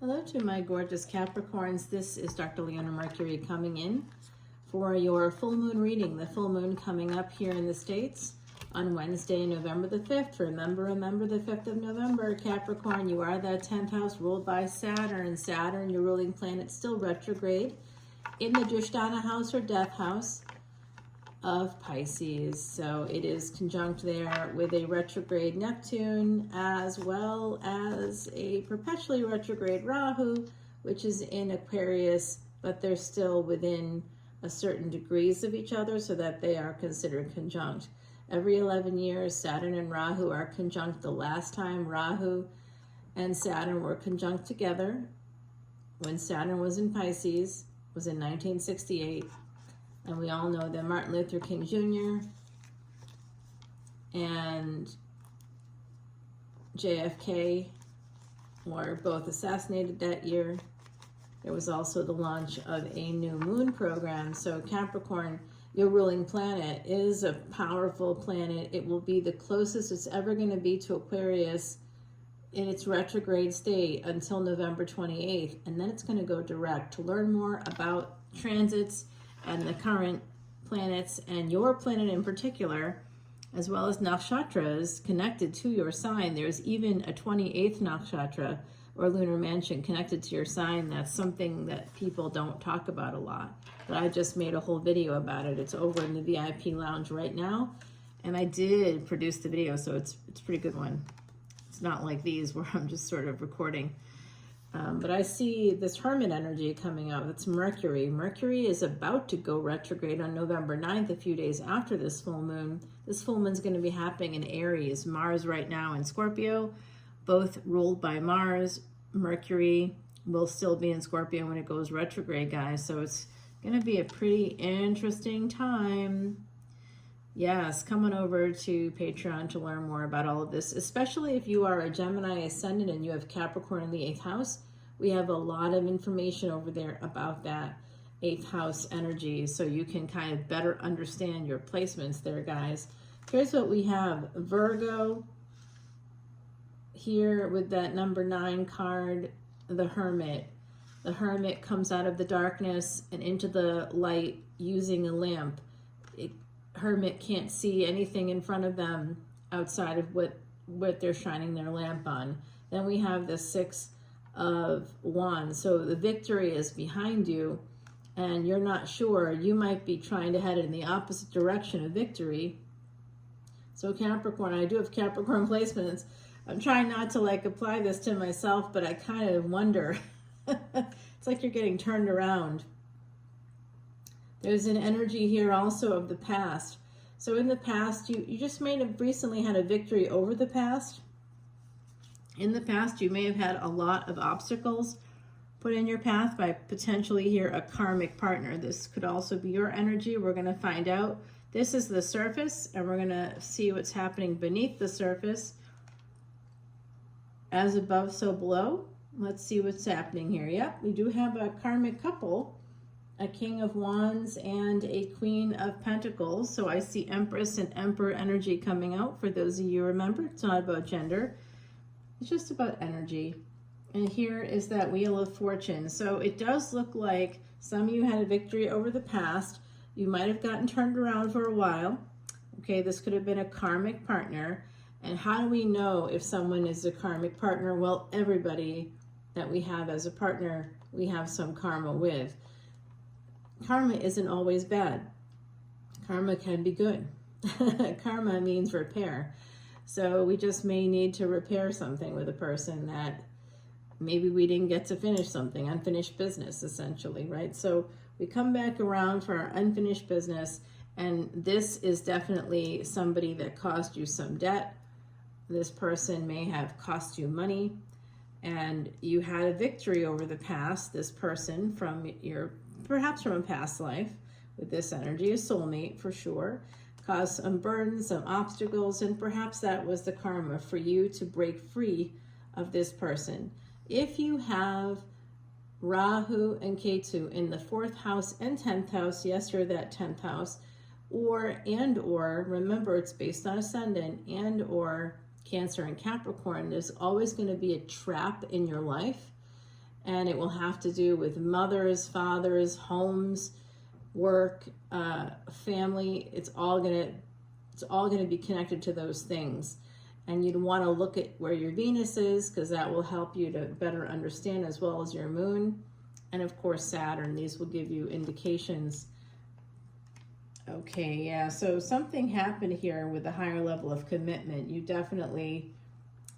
Hello to my gorgeous Capricorns. This is Dr. Leona Mercury coming in for your full moon reading. The full moon coming up here in the States on Wednesday, November the 5th. Remember the 5th of November, Capricorn. You are that 10th house ruled by Saturn. Saturn, your ruling planet, still retrograde in the Drishtana house or death house of Pisces. So it is conjunct there with a retrograde Neptune, as well as a perpetually retrograde Rahu, which is in Aquarius, but they're still within a certain degrees of each other so that they are considered conjunct. Every 11 years, Saturn and Rahu are conjunct. The last time Rahu and Saturn were conjunct together, when Saturn was in Pisces, was in 1968. And we all know that Martin Luther King Jr. and JFK were both assassinated that year. There was also the launch of a new moon program. So Capricorn, your ruling planet, is a powerful planet. It will be the closest it's ever going to be to Aquarius in its retrograde state until November 28th. And then it's going to go direct. To learn more about transits and the current planets and your planet in particular, as well as nakshatras connected to your sign. There's even a 28th nakshatra or lunar mansion connected to your sign. That's something that people don't talk about a lot, but I just made a whole video about it. It's over in the VIP lounge right now, and I did produce the video, so it's a pretty good one. It's not like these where I'm just sort of recording. But I see this Hermit energy coming out. It's Mercury. Mercury is about to go retrograde on November 9th, a few days after this full moon. This full moon is going to be happening in Aries. Mars right now in Scorpio, both ruled by Mars. Mercury will still be in Scorpio when it goes retrograde, guys. So it's going to be a pretty interesting time. Yes, come on over to Patreon to learn more about all of this, especially if you are a Gemini Ascendant and you have Capricorn in the 8th house. We have a lot of information over there about that 8th house energy, so you can kind of better understand your placements there, guys. Here's what we have. Virgo here with that number 9 card, the Hermit. The Hermit comes out of the darkness and into the light using a lamp. Hermit can't see anything in front of them outside of what they're shining their lamp on. Then we have the 6 of Wands. So the victory is behind you and you're not sure. You might be trying to head in the opposite direction of victory. So Capricorn, I do have Capricorn placements. I'm trying not to like apply this to myself, but I kind of wonder. It's like you're getting turned around. There's an energy here also of the past. So in the past, you just may have recently had a victory over the past. In the past, you may have had a lot of obstacles put in your path by potentially here a karmic partner. This could also be your energy. We're going to find out. This is the surface, and we're going to see what's happening beneath the surface. As above, so below. Let's see what's happening here. Yep, we do have a karmic couple. A King of Wands and a Queen of Pentacles. So I see Empress and Emperor energy coming out. For those of you who remember, it's not about gender. It's just about energy. And here is that Wheel of Fortune. So it does look like some of you had a victory over the past. You might have gotten turned around for a while. Okay, this could have been a karmic partner. And how do we know if someone is a karmic partner? Well, everybody that we have as a partner, we have some karma with. Karma isn't always bad. Karma can be good. Karma means repair. So we just may need to repair something with a person that maybe we didn't get to finish something, unfinished business essentially, right? So we come back around for our unfinished business, and this is definitely somebody that caused you some debt. This person may have cost you money, and you had a victory over the past. This person from your perhaps from a past life with this energy, a soulmate for sure, caused some burdens, some obstacles, and perhaps that was the karma for you to break free of this person. If you have Rahu and Ketu in the 4th house and 10th house, yes, you're that 10th house, or remember it's based on Ascendant, and or Cancer and Capricorn, there's always going to be a trap in your life. and it will have to do with mothers, fathers, homes, work, family. It's all gonna be connected to those things. And you'd want to look at where your Venus is, because that will help you to better understand, as well as your moon. And of course, Saturn. These will give you indications. Okay, yeah, so something happened here with a higher level of commitment. You definitely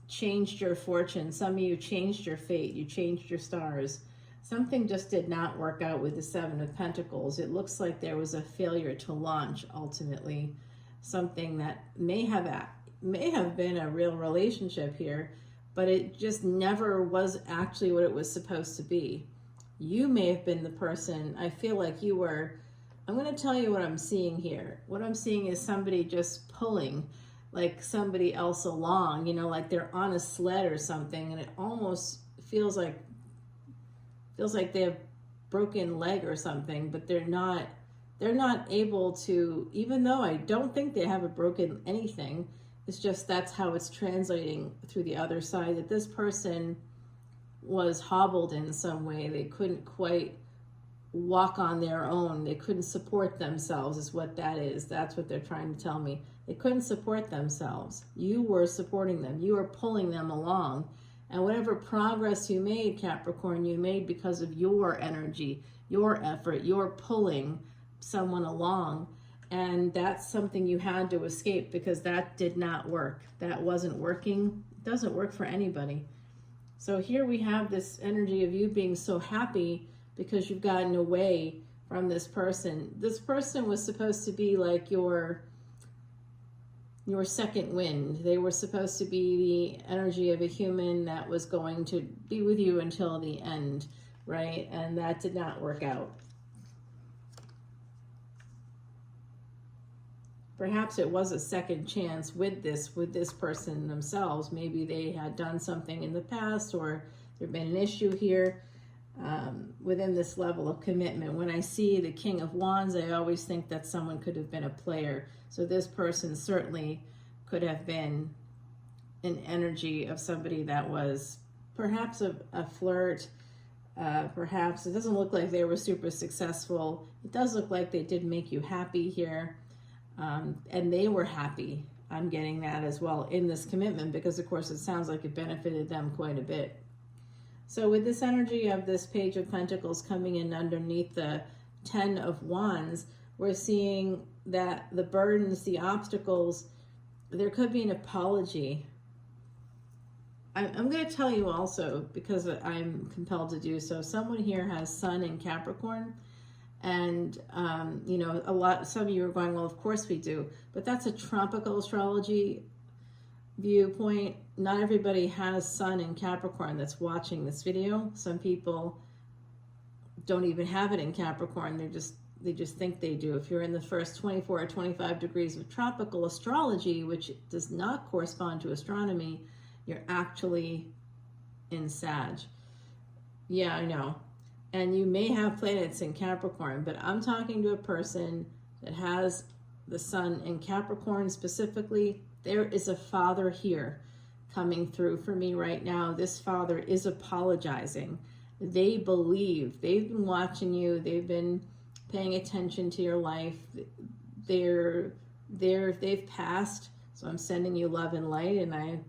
changed your fortune. Some of you changed your fate. You changed your stars. Something just did not work out with the Seven of Pentacles. It looks like there was a failure to launch, ultimately. Something that may have been a real relationship here, but it just never was actually what it was supposed to be. You may have been the person, I feel like you were. I'm going to tell you what I'm seeing here. What I'm seeing is somebody just pulling like somebody else along, you know, like they're on a sled or something, and it almost feels like they have broken leg or something, but they're not able to, even though I don't think they have a broken anything. It's just that's how it's translating through the other side, that this person was hobbled in some way. They couldn't quite walk on their own. They couldn't support themselves, is what that is. That's what they're trying to tell me. They couldn't support themselves. You were supporting them. You were pulling them along. And whatever progress you made, Capricorn, you made because of your energy, your effort, your pulling someone along. And that's something you had to escape, because that did not work. That wasn't working. It doesn't work for anybody. So here we have this energy of you being so happy because you've gotten away from this person. This person was supposed to be like your second wind. They were supposed to be the energy of a human that was going to be with you until the end, right? And that did not work out. Perhaps it was a second chance with this person themselves. Maybe they had done something in the past, or there'd been an issue here within this level of commitment. When I see the King of Wands, I always think that someone could have been a player. So this person certainly could have been an energy of somebody that was perhaps a flirt. Perhaps it doesn't look like they were super successful. It does look like they did make you happy here. And they were happy. I'm getting that as well in this commitment, because of course it sounds like it benefited them quite a bit. So with this energy of this Page of Pentacles coming in underneath the 10 of Wands, we're seeing that the burdens, the obstacles, there could be an apology. I'm going to tell you also, because I'm compelled to do so, someone here has Sun in Capricorn. And, you know, some of you are going, well, of course we do. But that's a tropical astrology viewpoint. Not everybody has Sun in Capricorn that's watching this video. Some people don't even have it in Capricorn. They just think they do. If you're in the first 24 or 25 degrees of tropical astrology, which does not correspond to astronomy, you're actually in Sag. Yeah, I know. And you may have planets in Capricorn, but I'm talking to a person that has the Sun in Capricorn specifically. There is a father here coming through for me right now. This father is apologizing. They believe. They've been watching you. They've been paying attention to your life. They've passed. So I'm sending you love and light, and I'm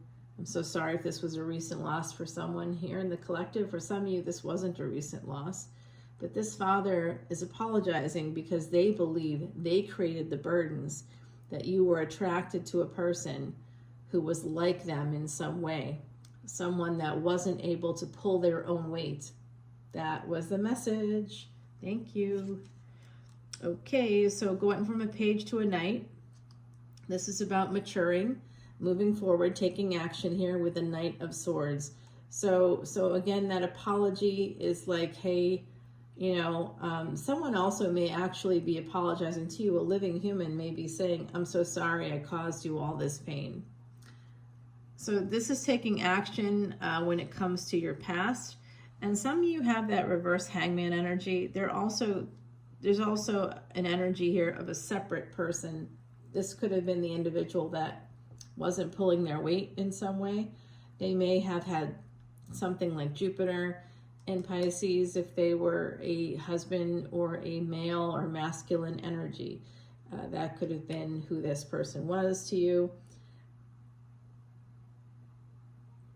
so sorry if this was a recent loss for someone here in the collective. For some of you, this wasn't a recent loss. But this father is apologizing because they believe they created the burdens, that you were attracted to a person who was like them in some way, someone that wasn't able to pull their own weight. That was the message. Thank you. Okay, so going from a page to a knight. This is about maturing, moving forward, taking action here with the Knight of Swords. So again, that apology is like, hey, you know, someone also may actually be apologizing to you. A living human may be saying, I'm so sorry I caused you all this pain. So this is taking action when it comes to your past. And some of you have that reverse hangman energy. There's also an energy here of a separate person. This could have been the individual that wasn't pulling their weight in some way. They may have had something like Jupiter in Pisces if they were a husband or a male or masculine energy. That could have been who this person was to you.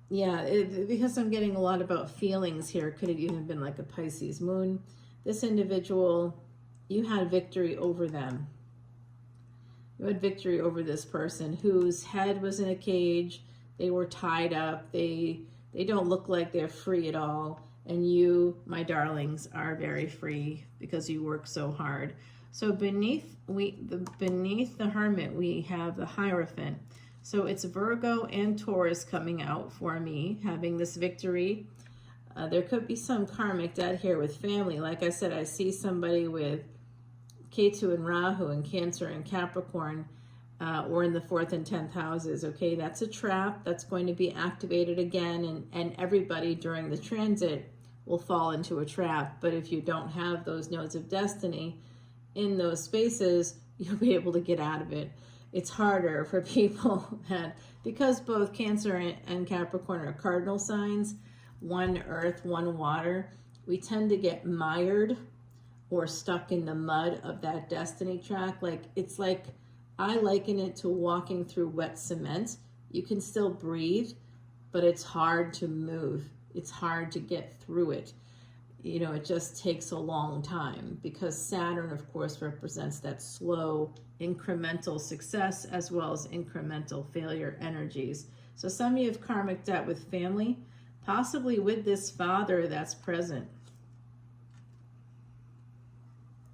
Yeah, because I'm getting a lot about feelings here. It could have even been like a Pisces moon. This individual, you had victory over them. You had victory over this person whose head was in a cage. They were tied up. They don't look like they're free at all. And you, my darlings, are very free because you work so hard. So beneath the Hermit, we have the Hierophant. So it's Virgo and Taurus coming out for me, having this victory. There could be some karmic debt here with family. Like I said, I see somebody with Ketu and Rahu and Cancer and Capricorn, or in the 4th and 10th houses. Okay, that's a trap that's going to be activated again, and everybody during the transit will fall into a trap. But if you don't have those nodes of destiny in those spaces, you'll be able to get out of it. It's harder for people that, because both Cancer and Capricorn are cardinal signs, one earth, one water, we tend to get mired or stuck in the mud of that destiny track. Like, it's like, I liken it to walking through wet cement. You can still breathe, but it's hard to move. It's hard to get through it. You know, it just takes a long time because Saturn, of course, represents that slow, incremental success as well as incremental failure energies. So some of you have karmic debt with family, possibly with this father that's present.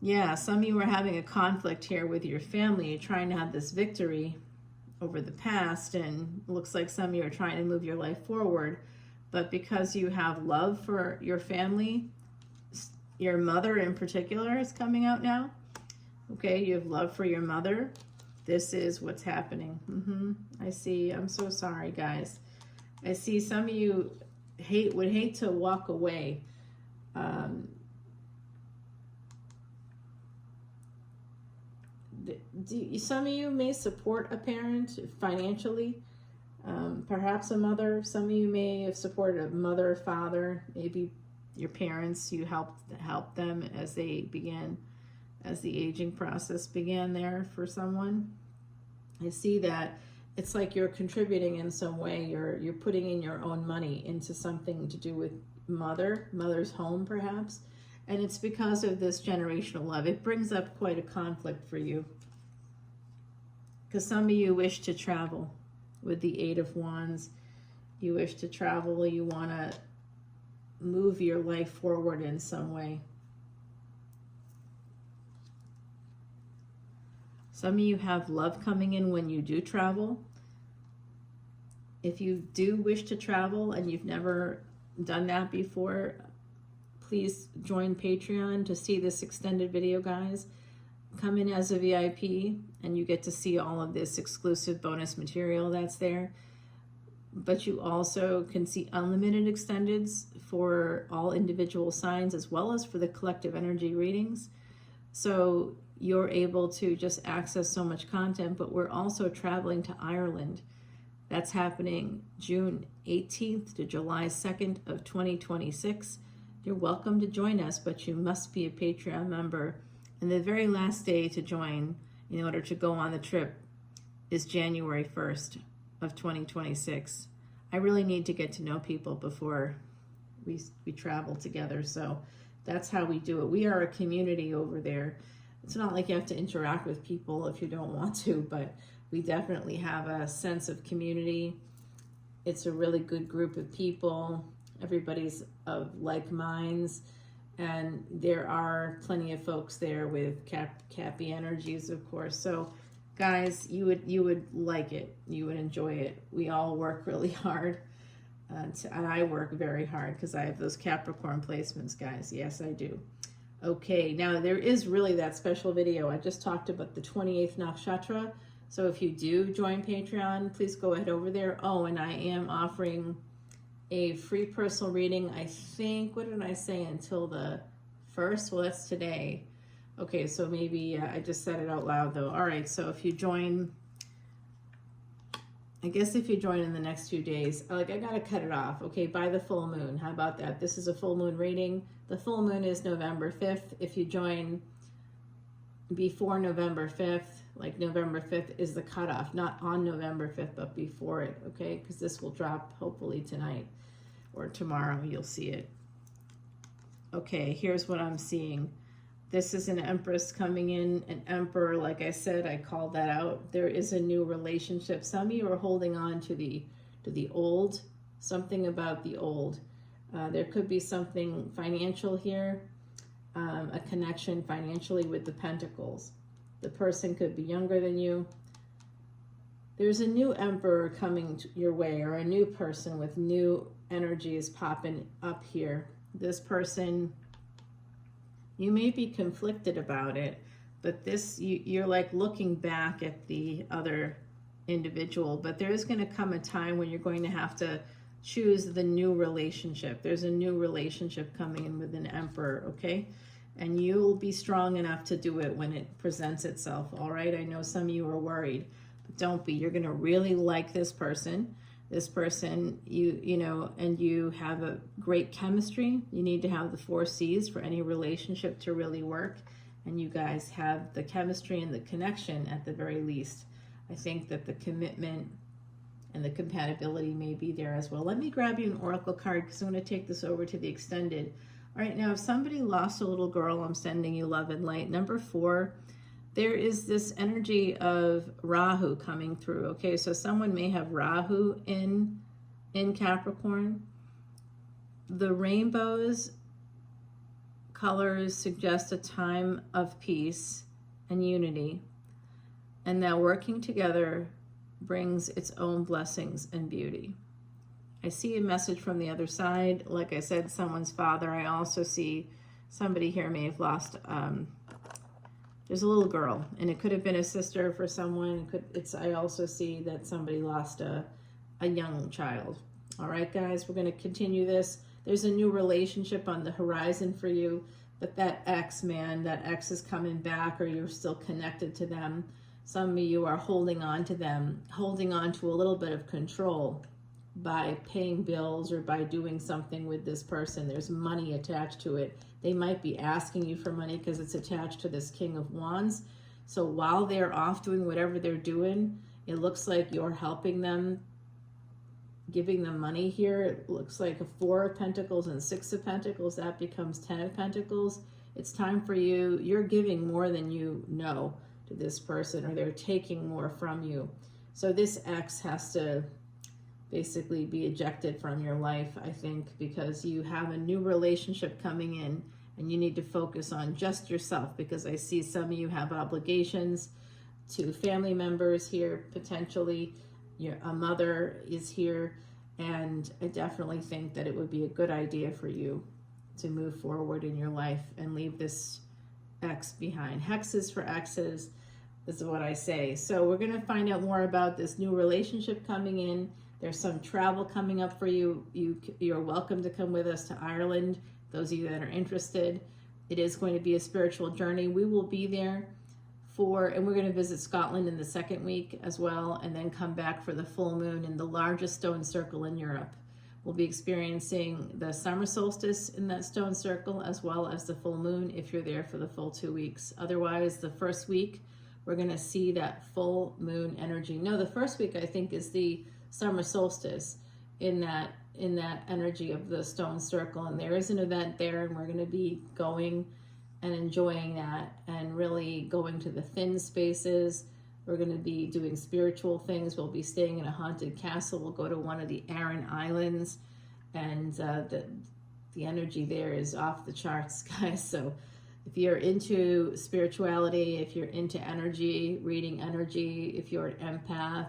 Yeah, some of you are having a conflict here with your family. You're trying to have this victory over the past, and it looks like some of you are trying to move your life forward. But because you have love for your family, your mother in particular is coming out now. Okay, you have love for your mother. This is what's happening. I see. I'm so sorry, guys. I see some of you would hate to walk away. Some of you may support a parent financially, perhaps a mother. Some of you may have supported a mother, father, maybe your parents. You helped them as they began, as the aging process began there for someone. I see that it's like you're contributing in some way. You're putting in your own money into something to do with mother's home perhaps, and it's because of this generational love. It brings up quite a conflict for you because some of you wish to travel with the 8 of Wands. You wish to travel. You want to move your life forward in some way. Some of you have love coming in when you do travel. If you do wish to travel and you've never done that before, please join Patreon to see this extended video, guys. Come in as a VIP and you get to see all of this exclusive bonus material that's there. But you also can see unlimited extendeds for all individual signs as well as for the collective energy readings. So you're able to just access so much content, but we're also traveling to Ireland. That's happening June 18th to July 2nd of 2026. You're welcome to join us, but you must be a Patreon member. And the very last day to join in order to go on the trip is January 1st of 2026. I really need to get to know people before we travel together. So that's how we do it. We are a community over there. It's not like you have to interact with people if you don't want to, but we definitely have a sense of community. It's a really good group of people. Everybody's of like minds. And there are plenty of folks there with Cappy energies, of course. So guys, you would like it. You would enjoy it. We all work really hard. And I work very hard because I have those Capricorn placements, guys. Yes, I do. Okay, now there is really that special video. I just talked about the 28th nakshatra. So if you do join Patreon, please go ahead over there. Oh, and I am offering a free personal reading. I think, what did I say, until the 1st? Well, that's today. Okay, so maybe I just said it out loud though. All right, so if you join I guess if you join in the next few days, like, I gotta cut it off, okay, by the full moon. How about that? This is a full moon reading. The full moon is November 5th. If you join before November 5th, like November 5th is the cutoff, not on November 5th, but before it, okay? Because this will drop hopefully tonight or tomorrow, you'll see it. Okay, here's what I'm seeing. This is an Empress coming in, an Emperor. Like I said, I called that out. There is a new relationship. Some of you are holding on to the old, something about the old. There could be something financial here, a connection financially with the Pentacles. The person could be younger than you. There's a new Emperor coming your way, or a new person with new energies popping up here. This person, you may be conflicted about it, but this, you're like looking back at the other individual, but there is going to come a time when you're going to have to choose the new relationship. There's a new relationship coming in with an Emperor, okay? And you'll be strong enough to do it when it presents itself, all right? I know some of you are worried, but don't be. You're going to really like this person. This person, you know, and you have a great chemistry. You need to have the 4 C's for any relationship to really work. And you guys have the chemistry and the connection at the very least. I think that the commitment and the compatibility may be there as well. Let me grab you an oracle card because I'm going to take this over to the extended. All right, now if somebody lost a little girl, I'm sending you love and light. Number 4. There is this energy of Rahu coming through, okay? So someone may have Rahu in Capricorn. The rainbows colors suggest a time of peace and unity, and that working together brings its own blessings and beauty. I see a message from the other side. Like I said, someone's father. I also see somebody here may have lost... there's a little girl, and it could have been a sister for someone. I also see that somebody lost a young child. All right, guys, we're going to continue this. There's a new relationship on the horizon for you, but that ex, man, that ex is coming back, or you're still connected to them. Some of you are holding on to them, holding on to a little bit of control by paying bills or by doing something with this person. There's money attached to it. They might be asking you for money because it's attached to this King of Wands. So while they're off doing whatever they're doing, it looks like you're helping them, giving them money here. It looks like a 4 of Pentacles and 6 of Pentacles. That becomes 10 of Pentacles. It's time for you. You're giving more than you know to this person, or they're taking more from you. So this ex has to basically be ejected from your life, I think, because you have a new relationship coming in and you need to focus on just yourself, because I see some of you have obligations to family members here, potentially. A mother is here, and I definitely think that it would be a good idea for you to move forward in your life and leave this ex behind. Hexes for exes is what I say. So we're going to find out more about this new relationship coming in. There's some travel coming up for you. You're welcome to come with us to Ireland, those of you that are interested. It is going to be a spiritual journey. We will be there and we're going to visit Scotland in the 2nd week as well, and then come back for the full moon in the largest stone circle in Europe. We'll be experiencing the summer solstice in that stone circle, as well as the full moon if you're there for the full 2 weeks. Otherwise, the first week, we're going to see that full moon energy. No, the first week, I think, is the summer solstice in that energy of the stone circle, and there is an event there, and we're going to be going and enjoying that and really going to the thin spaces. We're going to be doing spiritual things. We'll be staying in a haunted castle. We'll go to one of the Aran Islands, and the energy there is off the charts, guys. So if you're into spirituality, if you're into energy, reading energy, if you're an empath,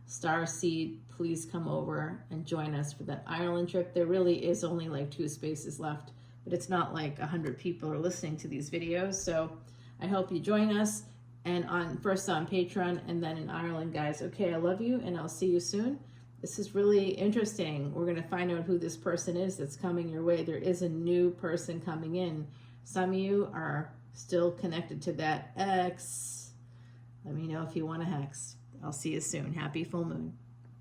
starseed, please come over and join us for that Ireland trip. There really is only like 2 spaces left, but it's not like 100 people are listening to these videos. So I hope you join us, and first on Patreon and then in Ireland, guys. Okay, I love you, and I'll see you soon. This is really interesting. We're going to find out who this person is that's coming your way. There is a new person coming in. Some of you are still connected to that ex. Let me know if you want a hex. I'll see you soon. Happy full moon.